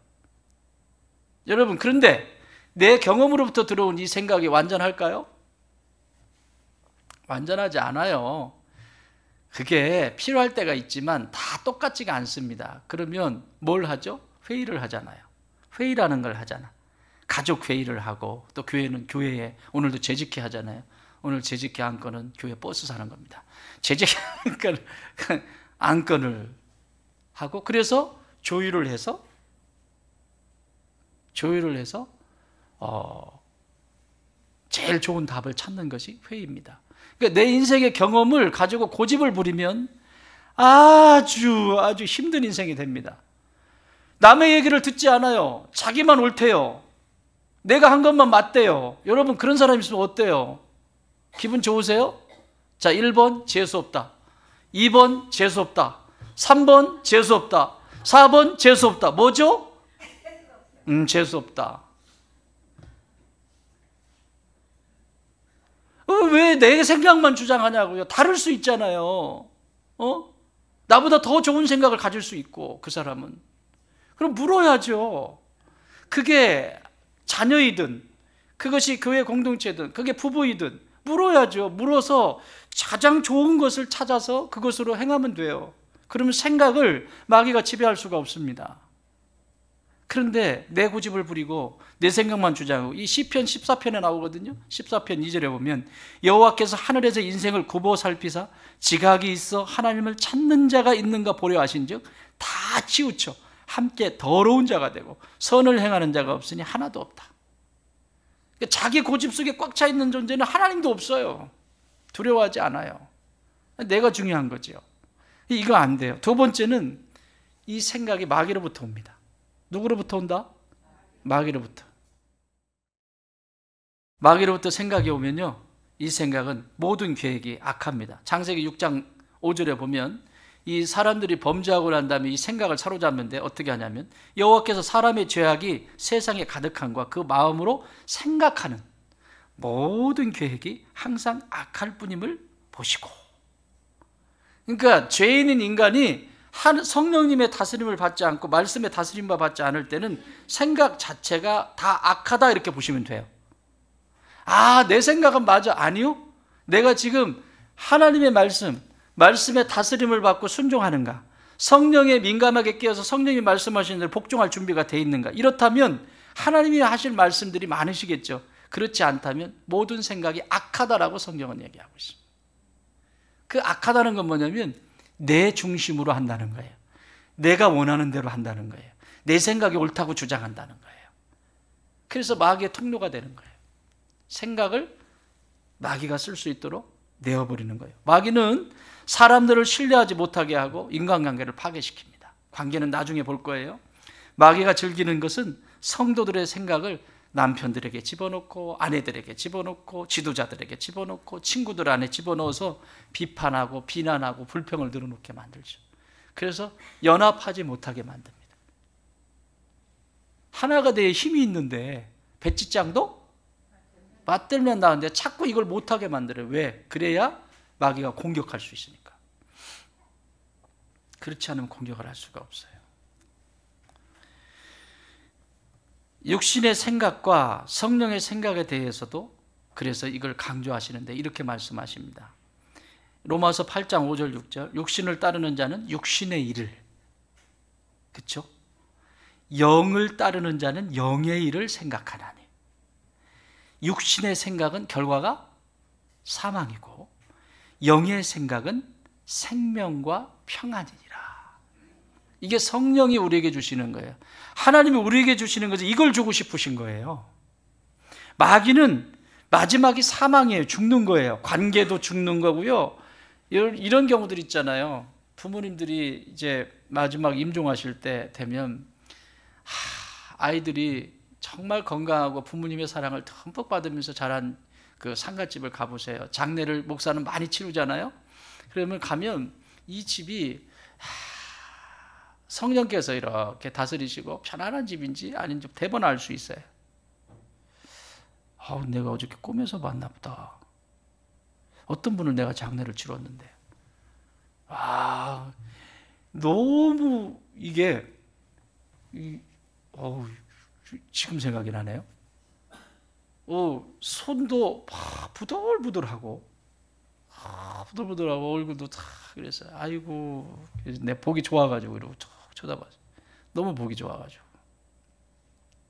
여러분, 그런데 내 경험으로부터 들어온 이 생각이 완전할까요? 완전하지 않아요. 그게 필요할 때가 있지만 다 똑같지가 않습니다. 그러면 뭘 하죠? 회의를 하잖아요. 회의라는 걸 하잖아. 가족 회의를 하고 또 교회는 교회에 오늘도 재직회 하잖아요. 오늘 재직회 안건은 교회 버스 사는 겁니다. 재직회 안건을 하고 그래서 조율을 해서 제일 좋은 답을 찾는 것이 회의입니다. 그러니까 내 인생의 경험을 가지고 고집을 부리면 아주 힘든 인생이 됩니다. 남의 얘기를 듣지 않아요. 자기만 옳대요. 내가 한 것만 맞대요. 여러분, 그런 사람 있으면 어때요? 기분 좋으세요? 자, 1번 재수없다, 2번 재수없다, 3번 재수없다, 4번 재수없다. 뭐죠? 재수없다. 왜 내 생각만 주장하냐고요? 다를 수 있잖아요. 나보다 더 좋은 생각을 가질 수 있고 그 사람은. 그럼 물어야죠. 그게 자녀이든 그것이 교회 공동체든 그게 부부이든 물어야죠. 물어서 가장 좋은 것을 찾아서 그것으로 행하면 돼요. 그러면 생각을 마귀가 지배할 수가 없습니다. 그런데 내 고집을 부리고 내 생각만 주장하고 이 시편 14편에 나오거든요. 14편 2절에 보면 여호와께서 하늘에서 인생을 굽어 살피사 지각이 있어 하나님을 찾는 자가 있는가 보려 하신즉 다 치우쳐 함께 더러운 자가 되고 선을 행하는 자가 없으니 하나도 없다. 그러니까 자기 고집 속에 꽉 차 있는 존재는 하나님도 없어요. 두려워하지 않아요. 내가 중요한 거죠. 이거 안 돼요. 두 번째는 이 생각이 마귀로부터 옵니다. 누구로부터 온다? 마귀로부터. 마귀로부터 생각이 오면요, 이 생각은 모든 계획이 악합니다. 창세기 6장 5절에 보면 이 사람들이 범죄하고 난 다음에 이 생각을 사로잡는데 어떻게 하냐면 여호와께서 사람의 죄악이 세상에 가득함과 그 마음으로 생각하는 모든 계획이 항상 악할 뿐임을 보시고. 그러니까 죄인인 인간이 성령님의 다스림을 받지 않고 말씀의 다스림을 받지 않을 때는 생각 자체가 다 악하다 이렇게 보시면 돼요. 내 생각은 맞아. 아니요. 내가 지금 하나님의 말씀의 다스림을 받고 순종하는가? 성령에 민감하게 깨어서 성령이 말씀하시는 대로 복종할 준비가 돼 있는가? 이렇다면 하나님이 하실 말씀들이 많으시겠죠. 그렇지 않다면 모든 생각이 악하다라고 성경은 얘기하고 있습니다. 그 악하다는 건 뭐냐면 내 중심으로 한다는 거예요. 내가 원하는 대로 한다는 거예요. 내 생각이 옳다고 주장한다는 거예요. 그래서 마귀의 통로가 되는 거예요. 생각을 마귀가 쓸 수 있도록 내어버리는 거예요. 마귀는 사람들을 신뢰하지 못하게 하고 인간관계를 파괴시킵니다. 관계는 나중에 볼 거예요. 마귀가 즐기는 것은 성도들의 생각을 남편들에게 집어넣고 아내들에게 집어넣고 지도자들에게 집어넣고 친구들 안에 집어넣어서 비판하고 비난하고 불평을 늘어놓게 만들죠. 그래서 연합하지 못하게 만듭니다. 하나가 돼야 힘이 있는데 배치장도 맞들면 나는데 자꾸 이걸 못하게 만들어요. 왜? 그래야 마귀가 공격할 수 있으니까. 그렇지 않으면 공격을 할 수가 없어요. 육신의 생각과 성령의 생각에 대해서도 그래서 이걸 강조하시는데 이렇게 말씀하십니다. 로마서 8장 5절 6절 육신을 따르는 자는 육신의 일을, 그렇죠? 영을 따르는 자는 영의 일을 생각하나니. 육신의 생각은 결과가 사망이고 영의 생각은 생명과 평안이니라. 이게 성령이 우리에게 주시는 거예요. 하나님이 우리에게 주시는 것은 이걸 주고 싶으신 거예요. 마귀는 마지막이 사망이에요. 죽는 거예요. 관계도 죽는 거고요. 이런 경우들 있잖아요. 부모님들이 이제 마지막 임종하실 때 되면 아이들이 정말 건강하고 부모님의 사랑을 듬뿍 받으면서 자란 그 상갓집을 가보세요. 장례를 목사는 많이 치르잖아요. 그러면 가면 이 집이 성령께서 이렇게 다스리시고 편안한 집인지 아닌지 대번 알 수 있어요. 내가 어저께 꿈에서 봤나 보다. 어떤 분을 내가 장례를 치렀는데 너무 이게 지금 생각이 나네요. 손도 부들부들하고 얼굴도 다 그래서 아이고 내 보기 좋아가지고 이러고 쭉 쳐다봤어요. 너무 보기 좋아가지고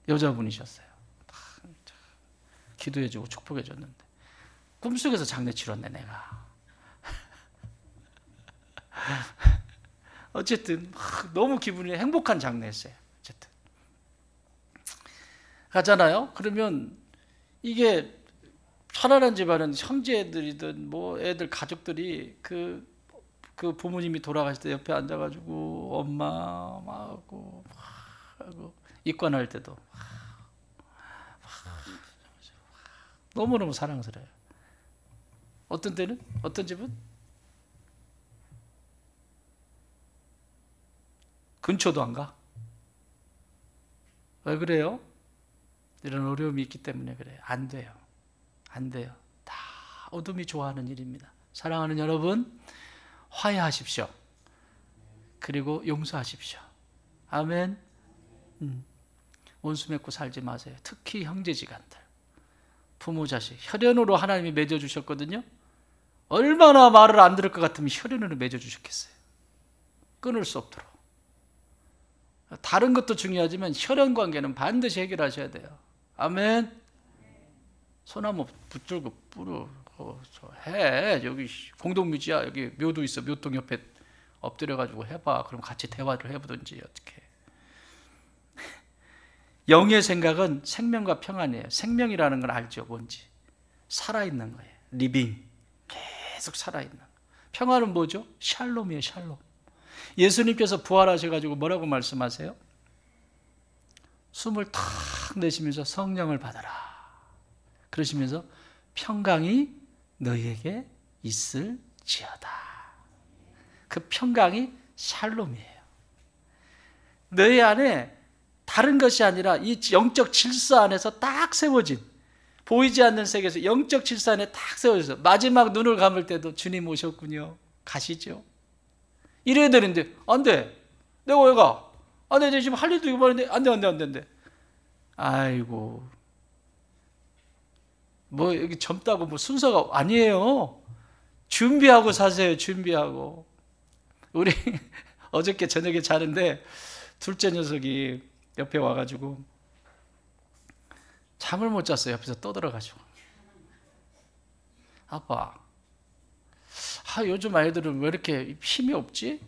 여자분이셨어요. 기도해주고 축복해줬는데 꿈속에서 장례 치렀네 내가. 어쨌든 너무 기분이 행복한 장례였어요. 어쨌든 가잖아요. 그러면 이게 편안한 집안은 형제들이든 뭐 애들 가족들이 그 부모님이 돌아가실 때 옆에 앉아가지고 엄마 하고 입관할 때도 너무너무 사랑스러워요. 어떤 때는 어떤 집은 근처도 안 가. 왜 그래요? 이런 어려움이 있기 때문에 그래요. 안 돼요. 다 어둠이 좋아하는 일입니다. 사랑하는 여러분, 화해하십시오. 그리고 용서하십시오. 아멘. 원수 맺고 살지 마세요. 특히 형제지간들, 부모 자식, 혈연으로 하나님이 맺어주셨거든요. 얼마나 말을 안 들을 것 같으면 혈연으로 맺어주셨겠어요. 끊을 수 없도록. 다른 것도 중요하지만 혈연 관계는 반드시 해결하셔야 돼요. 아멘. 소나무 붙들고 뿌려 해. 여기 공동묘지야. 여기 묘도 있어. 묘통 옆에 엎드려가지고 해봐. 그럼 같이 대화를 해보든지 어떻게. 영의 생각은 생명과 평안이에요. 생명이라는 걸 알죠. 뭔지. 살아있는 거예요. 리빙. 계속 살아있는. 평안은 뭐죠? 샬롬이에요. 샬롬. 예수님께서 부활하셔가지고 뭐라고 말씀하세요? 숨을 탁 내쉬면서 성령을 받아라. 그러시면서 평강이 너희에게 있을지어다. 그 평강이 샬롬이에요. 너희 안에 다른 것이 아니라 이 영적 질서 안에서 딱 세워진, 보이지 않는 세계에서 영적 질서 안에 딱 세워져서 마지막 눈을 감을 때도 주님 오셨군요. 가시죠. 이래야 되는데 안 돼. 내가 왜 가? 내가 지금 할 일도 이거 많은데 안 돼. 아이고, 뭐 여기 젊다고 뭐 순서가 아니에요. 준비하고 사세요. 준비하고. 우리 어저께 저녁에 자는데 둘째 녀석이 옆에 와가지고 잠을 못 잤어요. 옆에서 떠들어가지고, 아빠, 요즘 아이들은 왜 이렇게 힘이 없지?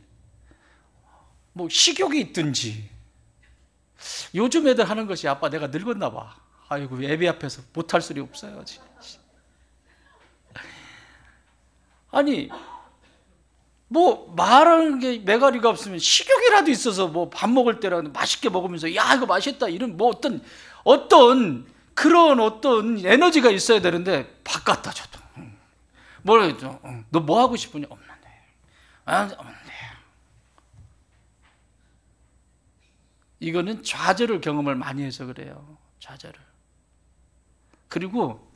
뭐 식욕이 있든지. 요즘 애들 하는 것이 아빠 내가 늙었나 봐. 아이고, 애비 앞에서 못할 소리 없어요. 아니 뭐 말하는 게 매가리가 없으면 식욕이라도 있어서 뭐 밥 먹을 때라도 맛있게 먹으면서 야 이거 맛있다 이런 뭐 어떤 그런 어떤 에너지가 있어야 되는데 밥 갖다 줘도 뭐라 해도 너 뭐 하고 싶으냐? 없는데. 없는데. 이거는 좌절을 경험을 많이 해서 그래요. 좌절을. 그리고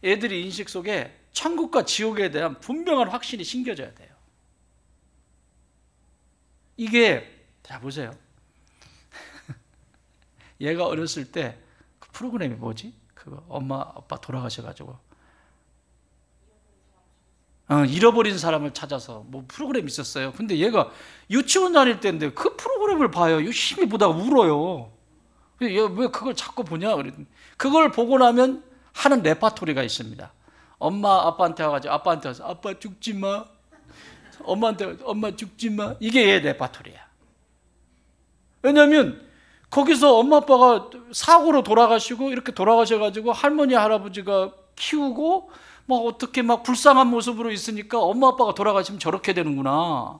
애들이 인식 속에 천국과 지옥에 대한 분명한 확신이 심겨져야 돼요. 이게 자 보세요. 얘가 어렸을 때 그 프로그램이 뭐지? 그거 엄마 아빠 돌아가셔가지고 잃어버린 사람을 찾아서 뭐 프로그램이 있었어요. 근데 얘가 유치원 다닐 때인데 그 프로그램을 봐요. 열심히 보다가 울어요. 얘 왜 그걸 자꾸 보냐? 그랬더니 그걸 보고 나면 하는 레파토리가 있습니다. 엄마 아빠한테 와가지고 아빠한테 와서 아빠 죽지 마. 엄마한테 엄마 죽지 마. 이게 얘 레파토리야. 왜냐하면 거기서 엄마 아빠가 사고로 돌아가시고 이렇게 돌아가셔가지고 할머니 할아버지가 키우고 뭐 어떻게 막 불쌍한 모습으로 있으니까 엄마 아빠가 돌아가시면 저렇게 되는구나.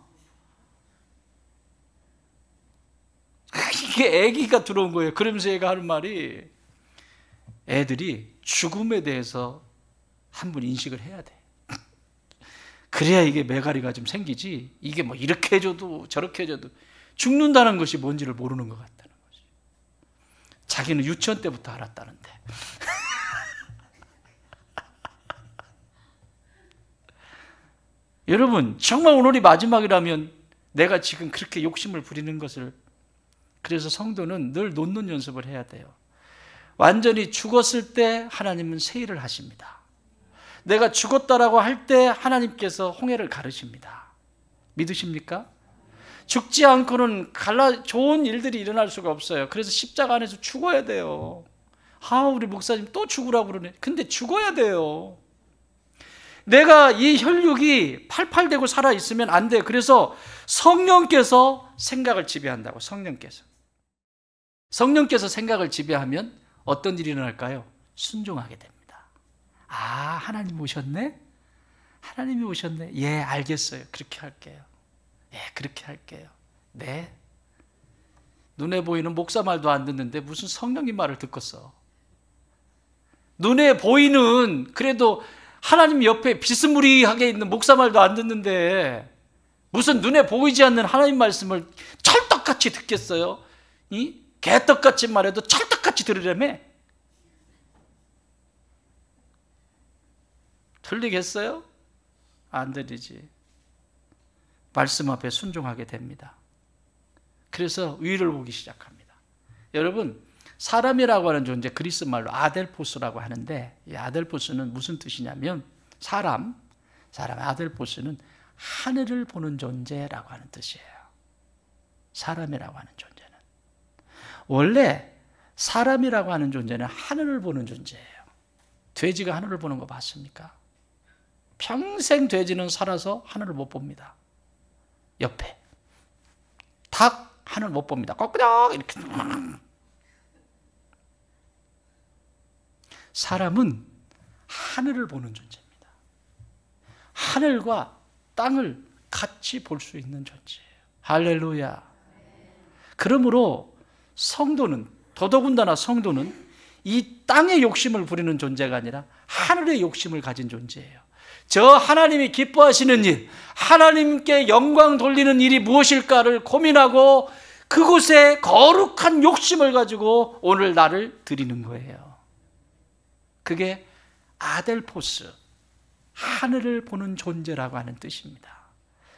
이게 애기가 들어온 거예요. 그러면서 얘가 하는 말이 애들이 죽음에 대해서 한번 인식을 해야 돼. 그래야 이게 매가리가 좀 생기지. 이게 뭐 이렇게 해줘도 저렇게 해줘도 죽는다는 것이 뭔지를 모르는 것 같다는 거지. 자기는 유치원 때부터 알았다는데. 여러분 정말 오늘이 마지막이라면 내가 지금 그렇게 욕심을 부리는 것을, 그래서 성도는 늘 놓는 연습을 해야 돼요. 완전히 죽었을 때 하나님은 새 일을 하십니다. 내가 죽었다라고 할 때 하나님께서 홍해를 가르십니다. 믿으십니까? 죽지 않고는 좋은 일들이 일어날 수가 없어요. 그래서 십자가 안에서 죽어야 돼요. 우리 목사님 또 죽으라고 그러네. 근데 죽어야 돼요. 내가 이 혈육이 팔팔대고 살아있으면 안 돼요. 그래서 성령께서 생각을 지배한다고. 성령께서 생각을 지배하면 어떤 일이 일어날까요? 순종하게 됩니다. 하나님 오셨네? 하나님이 오셨네? 예, 알겠어요. 그렇게 할게요. 예, 그렇게 할게요. 네. 눈에 보이는 목사 말도 안 듣는데 무슨 성령님 말을 듣겠어. 눈에 보이는 그래도 하나님 옆에 비스무리하게 있는 목사 말도 안 듣는데 무슨 눈에 보이지 않는 하나님 말씀을 찰떡같이 듣겠어요? 개떡같이 말해도 찰떡같이 들으려며? 들리겠어요? 안 들리지. 말씀 앞에 순종하게 됩니다. 그래서 위를 보기 시작합니다. 여러분, 사람이라고 하는 존재, 그리스 말로 아델포스라고 하는데, 이 아델포스는 무슨 뜻이냐면 사람 아델포스는 하늘을 보는 존재라고 하는 뜻이에요. 사람이라고 하는 존재는. 원래 사람이라고 하는 존재는 하늘을 보는 존재예요. 돼지가 하늘을 보는 거 봤습니까? 평생 돼지는 살아서 하늘을 못 봅니다. 옆에 닭 하늘 못 봅니다. 꺽끄덕 이렇게. 사람은 하늘을 보는 존재입니다. 하늘과 땅을 같이 볼 수 있는 존재예요. 할렐루야. 그러므로 성도는, 더더군다나 성도는 이 땅의 욕심을 부리는 존재가 아니라 하늘의 욕심을 가진 존재예요. 저 하나님이 기뻐하시는 일, 하나님께 영광 돌리는 일이 무엇일까를 고민하고 그곳에 거룩한 욕심을 가지고 오늘 나를 드리는 거예요. 그게 아델포스, 하늘을 보는 존재라고 하는 뜻입니다.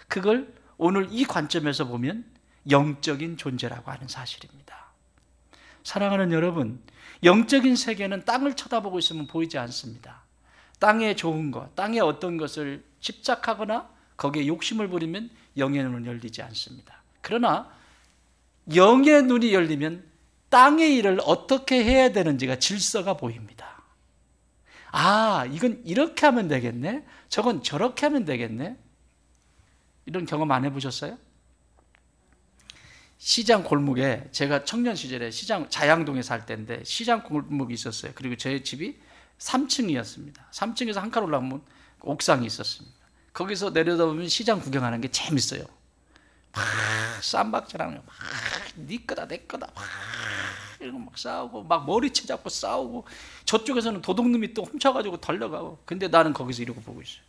그걸 오늘 이 관점에서 보면 영적인 존재라고 하는 사실입니다. 사랑하는 여러분, 영적인 세계는 땅을 쳐다보고 있으면 보이지 않습니다. 땅에 좋은 것, 땅에 어떤 것을 집착하거나 거기에 욕심을 부리면 영의 눈은 열리지 않습니다. 그러나 영의 눈이 열리면 땅의 일을 어떻게 해야 되는지가 질서가 보입니다. 이건 이렇게 하면 되겠네? 저건 저렇게 하면 되겠네? 이런 경험 안 해보셨어요? 시장 골목에, 제가 청년 시절에 자양동에 살 때인데 시장 골목이 있었어요. 그리고 저희 집이 3층이었습니다. 3층에서 한 칸 올라가면 옥상이 있었습니다. 거기서 내려다보면 시장 구경하는 게 재밌어요. 막 쌈박질하는 거, 막 네 거다 내 거다 막 이러고 막 싸우고, 막 머리채 잡고 싸우고, 저쪽에서는 도둑놈이 또 훔쳐가지고 덜려가고. 근데 나는 거기서 이러고 보고 있어요.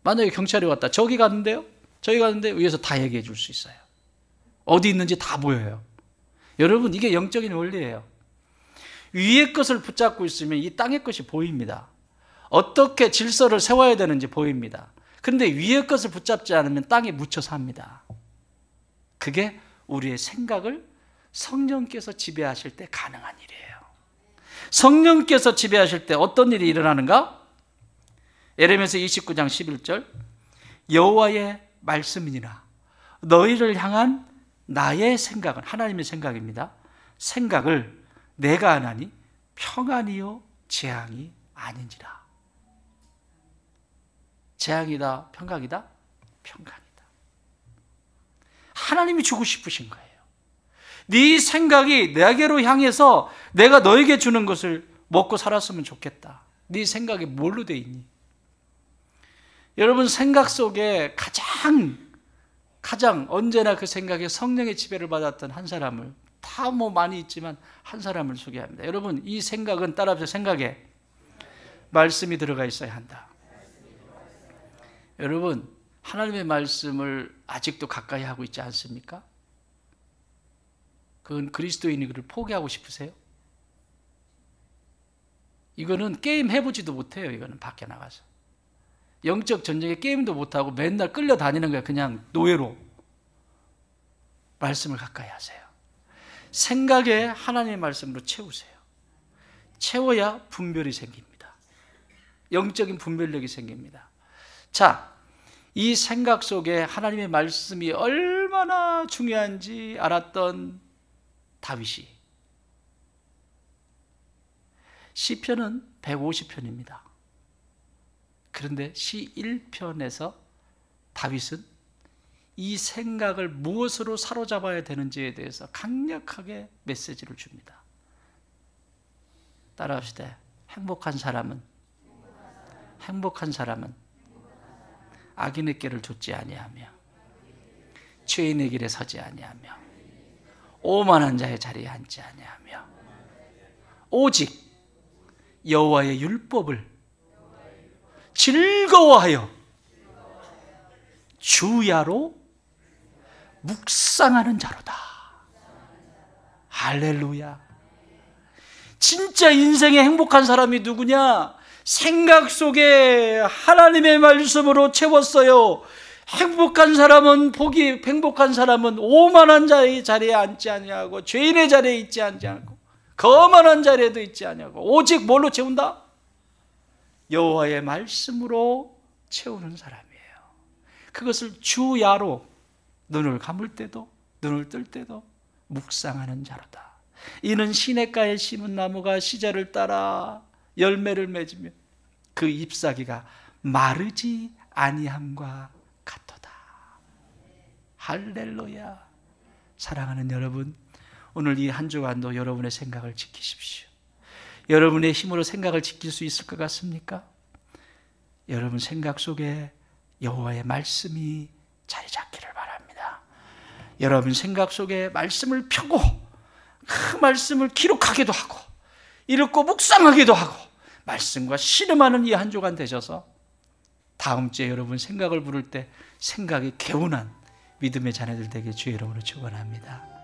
만약에 경찰이 왔다, 저기 갔는데요? 저기 갔는데 위에서 다 얘기해 줄 수 있어요. 어디 있는지 다 보여요. 여러분, 이게 영적인 원리예요. 위의 것을 붙잡고 있으면 이 땅의 것이 보입니다. 어떻게 질서를 세워야 되는지 보입니다. 그런데 위의 것을 붙잡지 않으면 땅에 묻혀 삽니다. 그게 우리의 생각을 성령께서 지배하실 때 가능한 일이에요. 성령께서 지배하실 때 어떤 일이 일어나는가? 예레미야서 29장 11절, 여호와의 말씀이니라 너희를 향한 나의 생각은, 하나님의 생각입니다. 생각을 내가 하나니 평안이요 재앙이 아닌지라. 재앙이다 평강이다? 평강이다. 하나님이 주고 싶으신 거예요. 네 생각이 내게로 향해서 내가 너에게 주는 것을 먹고 살았으면 좋겠다. 네 생각이 뭘로 돼 있니? 여러분, 생각 속에 가장 언제나 그 생각에 성령의 지배를 받았던 한 사람을, 다 뭐 많이 있지만 한 사람을 소개합니다. 여러분, 이 생각은, 따라하세요, 생각에 말씀이 들어가 있어야 한다. 여러분, 하나님의 말씀을 아직도 가까이 하고 있지 않습니까? 그건 그리스도인이 그를 포기하고 싶으세요? 이거는 게임 해보지도 못해요. 이거는 밖에 나가서 영적 전쟁에 게임도 못하고 맨날 끌려다니는 거예요. 그냥 노예로. 말씀을 가까이 하세요. 생각에 하나님의 말씀으로 채우세요. 채워야 분별이 생깁니다. 영적인 분별력이 생깁니다. 자, 이 생각 속에 하나님의 말씀이 얼마나 중요한지 알았던 다윗이, 시편은 150편입니다. 그런데 시 1편에서 다윗은 이 생각을 무엇으로 사로잡아야 되는지에 대해서 강력하게 메시지를 줍니다. 따라합시다. 행복한 사람은 악인의 길을 좇지 아니하며 죄인의 길에 서지 아니하며 오만한 자의 자리에 앉지 아니하며 오직 여호와의 율법을 즐거워하여 주야로 묵상하는 자로다. 할렐루야. 진짜 인생의 행복한 사람이 누구냐? 생각 속에 하나님의 말씀으로 채웠어요. 행복한 사람은 오만한 자의 자리에 앉지 아니하고 죄인의 자리에 있지 아니하고 거만한 자리에도 있지 아니하고 오직 뭘로 채운다? 여호와의 말씀으로 채우는 사람이에요. 그것을 주야로 눈을 감을 때도 눈을 뜰 때도 묵상하는 자로다. 이는 시냇가에 심은 나무가 시절을 따라 열매를 맺으며 그 잎사귀가 마르지 아니함과 같도다. 할렐루야. 사랑하는 여러분, 오늘 이 한 주간도 여러분의 생각을 지키십시오. 여러분의 힘으로 생각을 지킬 수 있을 것 같습니까? 여러분 생각 속에 여호와의 말씀이 자리 잡기를 바랍니다. 여러분 생각 속에 말씀을 펴고 그 말씀을 기록하기도 하고 읽고 묵상하기도 하고 말씀과 씨름하는 이 한 주간 되셔서 다음 주에 여러분 생각을 부를 때 생각이 개운한 믿음의 자녀들 되게 주의 이름으로 축원합니다.